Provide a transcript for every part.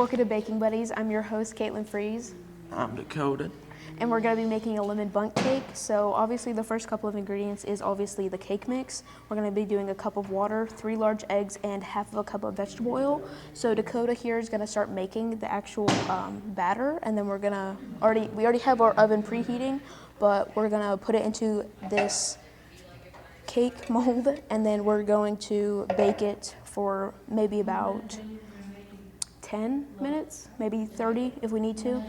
Welcome to Baking Buddies. I'm your host, Caitlin Freeze. I'm Dakota. And we're going to be making a lemon bundt cake. So obviously the first couple of ingredients is obviously the cake mix. We're going to be doing a cup of water, 3 large eggs, and half of a cup of vegetable oil. So Dakota here is going to start making the actual batter, and then we already have our oven preheating, but we're going to put it into this cake mold, and then we're going to bake it for maybe about 10 minutes, maybe 30 if we need to.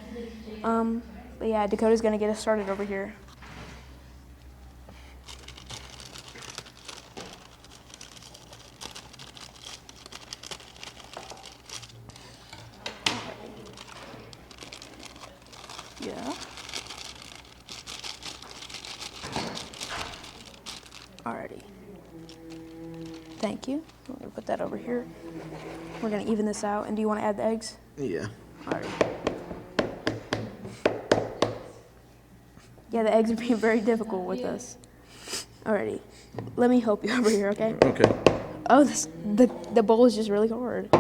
But yeah, Dakota's gonna get us started over here. Yeah. Alrighty. Thank you. I'm gonna put that over here. We're gonna even this out. And do you want to add the eggs? Yeah. Alrighty. Yeah, the eggs are being very difficult with us. Alrighty. Let me help you over here, okay? Okay. Oh, the bowl is just really hard.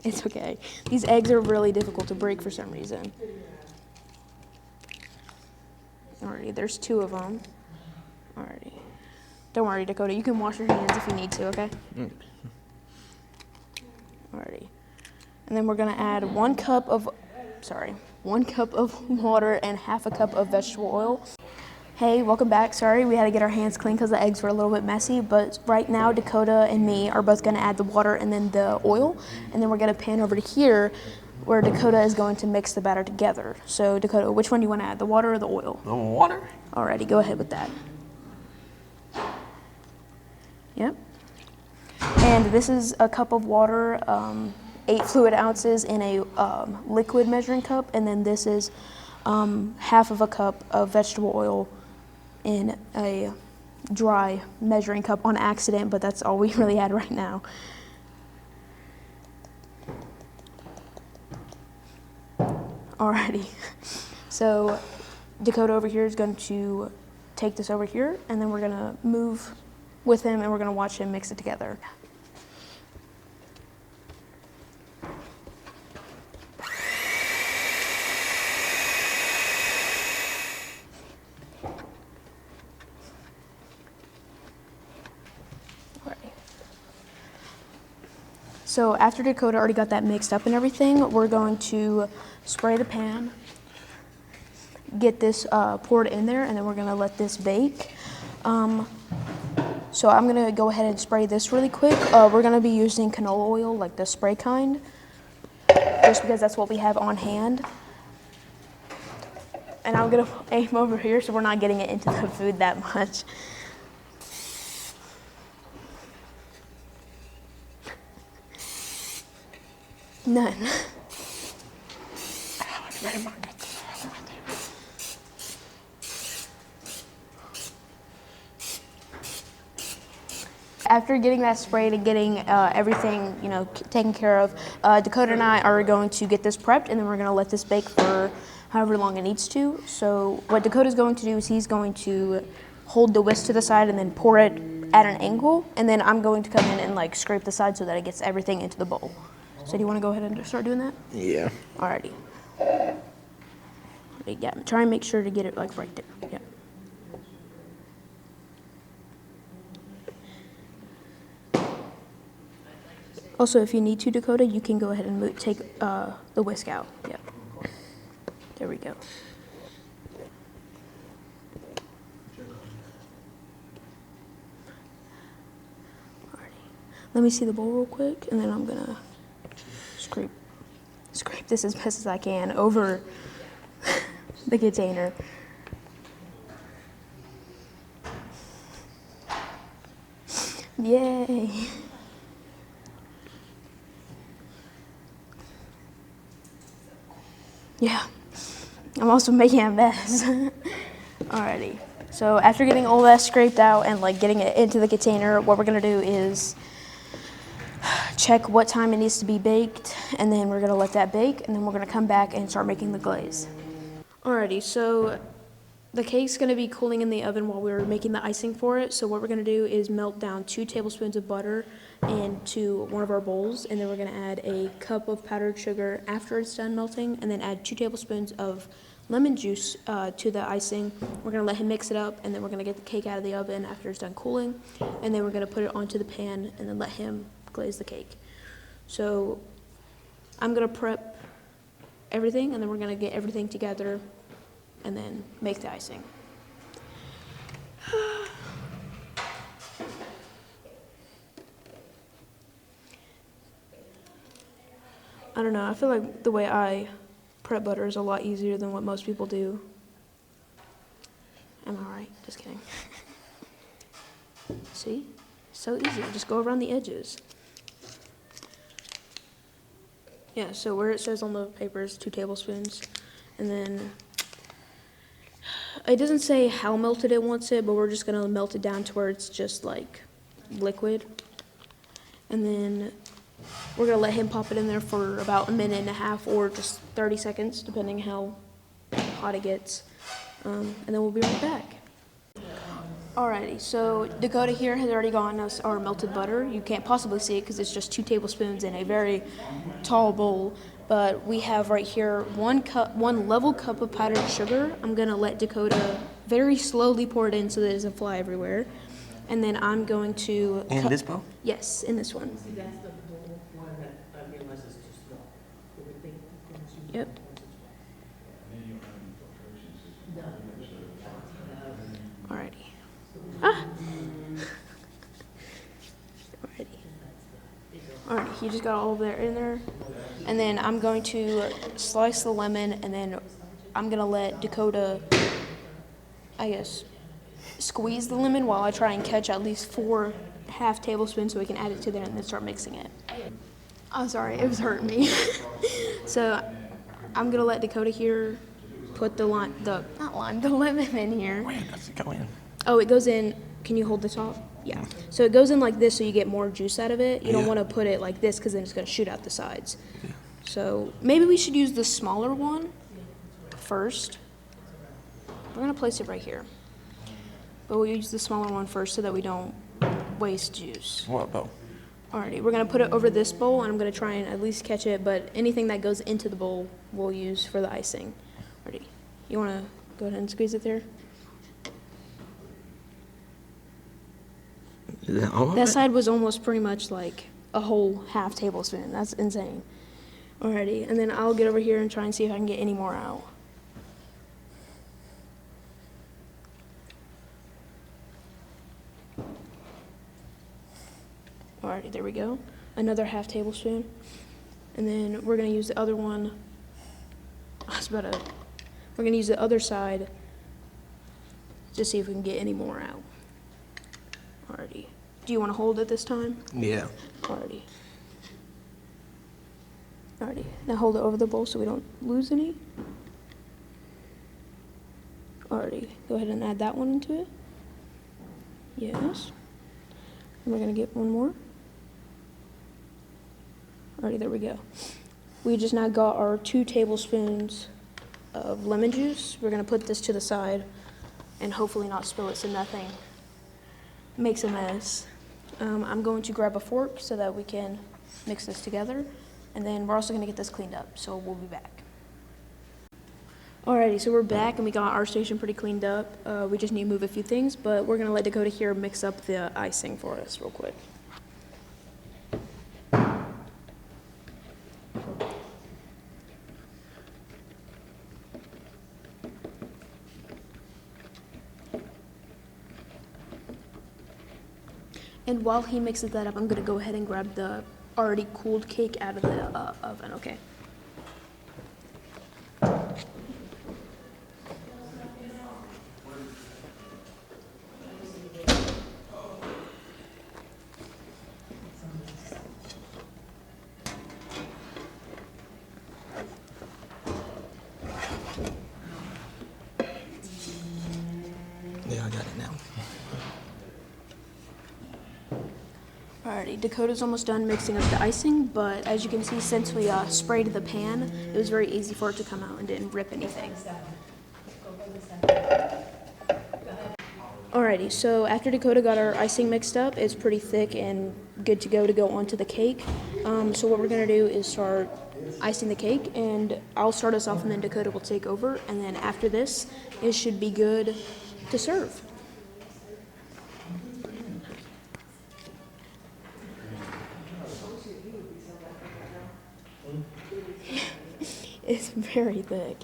It's okay. These eggs are really difficult to break for some reason. Alrighty, there's 2 of them. Alrighty. Don't worry, Dakota. You can wash your hands if you need to, okay? Alrighty. And then we're gonna add 1 cup of water and half a cup of vegetable oil. Hey, welcome back. Sorry, we had to get our hands clean because the eggs were a little bit messy, but right now Dakota and me are both gonna add the water and then the oil, and then we're gonna pan over to here where Dakota is going to mix the batter together. So Dakota, which one do you wanna add, the water or the oil? The water? Alrighty, go ahead with that. Yep. And this is a cup of water, 8 fluid ounces in a liquid measuring cup, and then this is half of a cup of vegetable oil in a dry measuring cup on accident, but that's all we really had right now. Alrighty, so Dakota over here is going to take this over here, and then we're gonna move with him and we're gonna watch him mix it together. So after Dakota already got that mixed up and everything, we're going to spray the pan, get this poured in there, and then we're gonna let this bake. So I'm gonna go ahead and spray this really quick. We're gonna be using canola oil, like the spray kind, just because that's what we have on hand. And I'm gonna aim over here so we're not getting it into the food that much. None. After getting that sprayed and getting everything, taken care of, Dakota and I are going to get this prepped, and then we're going to let this bake for however long it needs to. So what Dakota's going to do is he's going to hold the whisk to the side and then pour it at an angle, and then I'm going to come in and scrape the side so that it gets everything into the bowl. So do you want to go ahead and start doing that? Yeah. Alrighty. Yeah, try and make sure to get it right there. Yeah. Also, if you need to, Dakota, you can go ahead and take the whisk out. Yeah. There we go. Alrighty. Let me see the bowl real quick, and then I'm gonna scrape this as best as I can over the container. Yay. Yeah, I'm also making a mess. Alrighty, so after getting all that scraped out and getting it into the container, what we're gonna do is check what time it needs to be baked, and then we're gonna let that bake, and then we're gonna come back and start making the glaze. Alrighty, so The cake's going to be cooling in the oven while we're making the icing for it. So what we're going to do is melt down 2 tablespoons of butter into one of our bowls, and then we're going to add a cup of powdered sugar after it's done melting, and then add 2 tablespoons of lemon juice to the icing. We're going to let him mix it up, and then we're going to get the cake out of the oven after it's done cooling, and then we're going to put it onto the pan and then let him glaze the cake. So I'm going to prep everything, and then we're going to get everything together and then make the icing. I don't know, I feel like the way I prep butter is a lot easier than what most people do. Am I right? Just kidding. See? So easy, just go around the edges. Yeah, so where it says on the paper is 2 tablespoons, and then it doesn't say how melted it wants it, but we're just gonna melt it down to where it's just like liquid. And then we're gonna let him pop it in there for about 1.5 minutes or just 30 seconds, depending how hot it gets. And then we'll be right back. Alrighty, so Dakota here has already gotten us our melted butter. You can't possibly see it because it's just 2 tablespoons in a very tall bowl. But we have right here 1 level cup of powdered sugar. I'm gonna let Dakota very slowly pour it in so that it doesn't fly everywhere. And then I'm going to in this bowl? Yes, in this one. See, that's the one that I realize is too small. Yep. Alrighty. Ah! Alrighty. Alright, you just got all of that in there. And then I'm going to slice the lemon, and then I'm going to let Dakota, I guess, squeeze the lemon while I try and catch at least 4.5 tablespoons so we can add it to there and then start mixing it. I'm sorry, it was hurting me. So I'm going to let Dakota here put the lemon in here. Where does it go in? Oh, it goes in, can you hold the top? Yeah. So it goes in like this so you get more juice out of it. You don't want to put it like this because then it's going to shoot out the sides. Yeah. So maybe we should use the smaller one first. We're going to place it right here. But we'll use the smaller one first so that we don't waste juice. What bowl? Alrighty, we're going to put it over this bowl, and I'm going to try and at least catch it, but anything that goes into the bowl we'll use for the icing. Alrighty, you want to go ahead and squeeze it there? Is that all of That it? side was almost pretty much like a whole 1/2 tablespoon. That's insane. Alrighty, and then I'll get over here and try and see if I can get any more out. Alrighty, there we go. Another 1/2 tablespoon. And then we're gonna use the other one. We're gonna use the other side to see if we can get any more out. Alrighty. Do you want to hold it this time? Yeah. Alrighty. Alrighty. Now hold it over the bowl so we don't lose any. Alrighty. Go ahead and add that one into it. Yes. And we're going to get one more. Alrighty, there we go. We just now got our 2 tablespoons of lemon juice. We're going to put this to the side and hopefully not spill it so nothing makes a mess. I'm going to grab a fork so that we can mix this together, and then we're also going to get this cleaned up, so we'll be back. Alrighty, so we're back and we got our station pretty cleaned up. We just need to move a few things, but we're going to let Dakota here mix up the icing for us real quick. And while he mixes that up, I'm going to go ahead and grab the already cooled cake out of the oven, okay? Yeah, I got it now. Alrighty, Dakota's almost done mixing up the icing, but as you can see, since we sprayed the pan, it was very easy for it to come out and didn't rip anything. Alrighty, so after Dakota got our icing mixed up, it's pretty thick and good to go onto the cake. So what we're gonna do is start icing the cake, and I'll start us off, and then Dakota will take over, and then after this, it should be good to serve. It's very thick.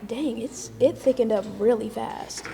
Dang, it thickened up really fast.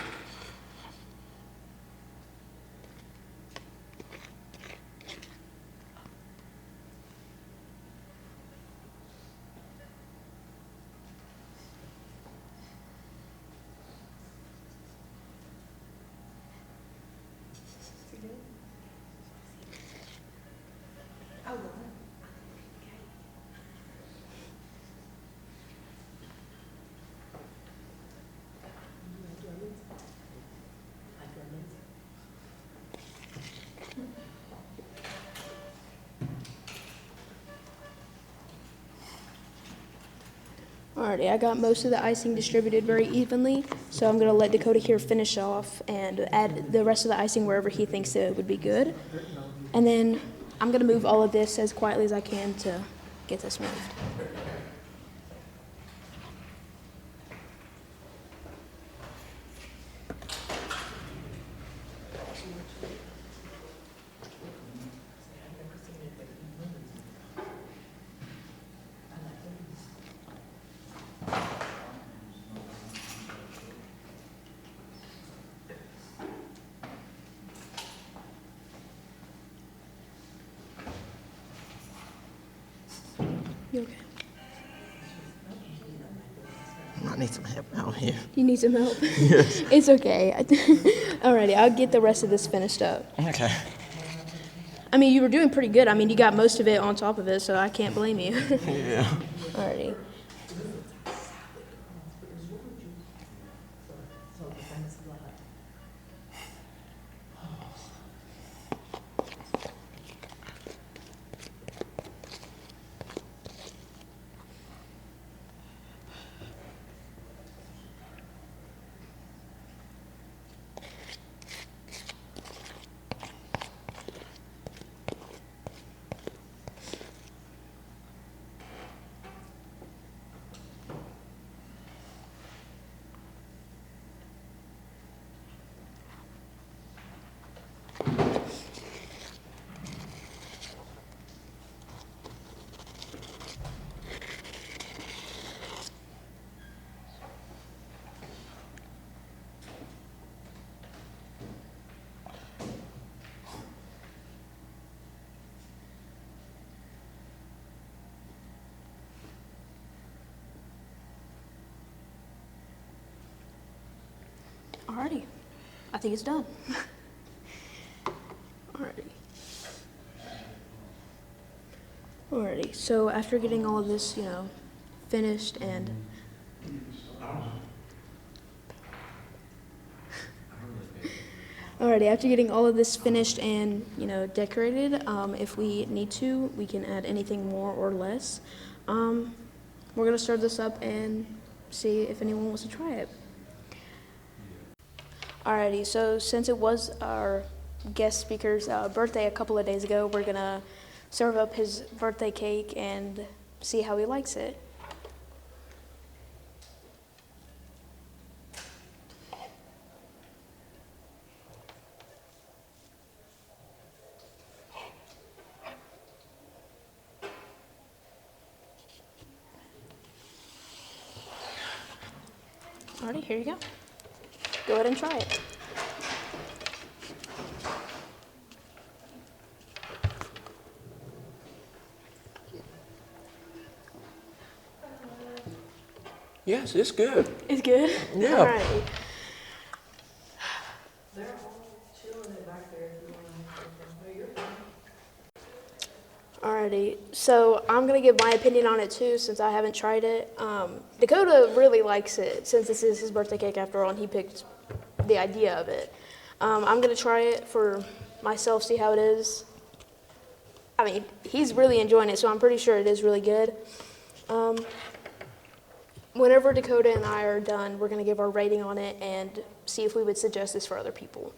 Alrighty, I got most of the icing distributed very evenly, so I'm gonna let Dakota here finish off and add the rest of the icing wherever he thinks it would be good. And then I'm gonna move all of this as quietly as I can to get this moved. You okay? I need some help out here. You need some help? Yes. It's okay. Alrighty, I'll get the rest of this finished up. Okay. I mean, you were doing pretty good. I mean, you got most of it on top of it, so I can't blame you. Yeah. Alrighty. Alrighty. I think it's done. Alrighty. Alrighty. So after getting all of this, finished and Alrighty, after getting all of this finished and, decorated, if we need to, we can add anything more or less. We're gonna start this up and see if anyone wants to try it. Alrighty, so since it was our guest speaker's birthday a couple of days ago, we're gonna serve up his birthday cake and see how he likes it. Alrighty, here you go. Go ahead and try it. Yes, it's good. It's good? Yeah. Alrighty. They're all chilling it back there if you want to. You're fine. Alrighty, so I'm gonna give my opinion on it too, since I haven't tried it. Dakota really likes it, since this is his birthday cake after all, and he picked the idea of it. I'm gonna try it for myself, see how it is. I mean, he's really enjoying it, so I'm pretty sure it is really good. Whenever Dakota and I are done, we're going to give our rating on it and see if we would suggest this for other people.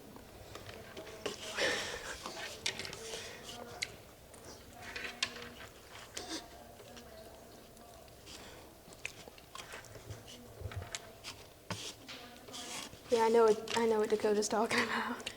Yeah, I know what Dakota's talking about.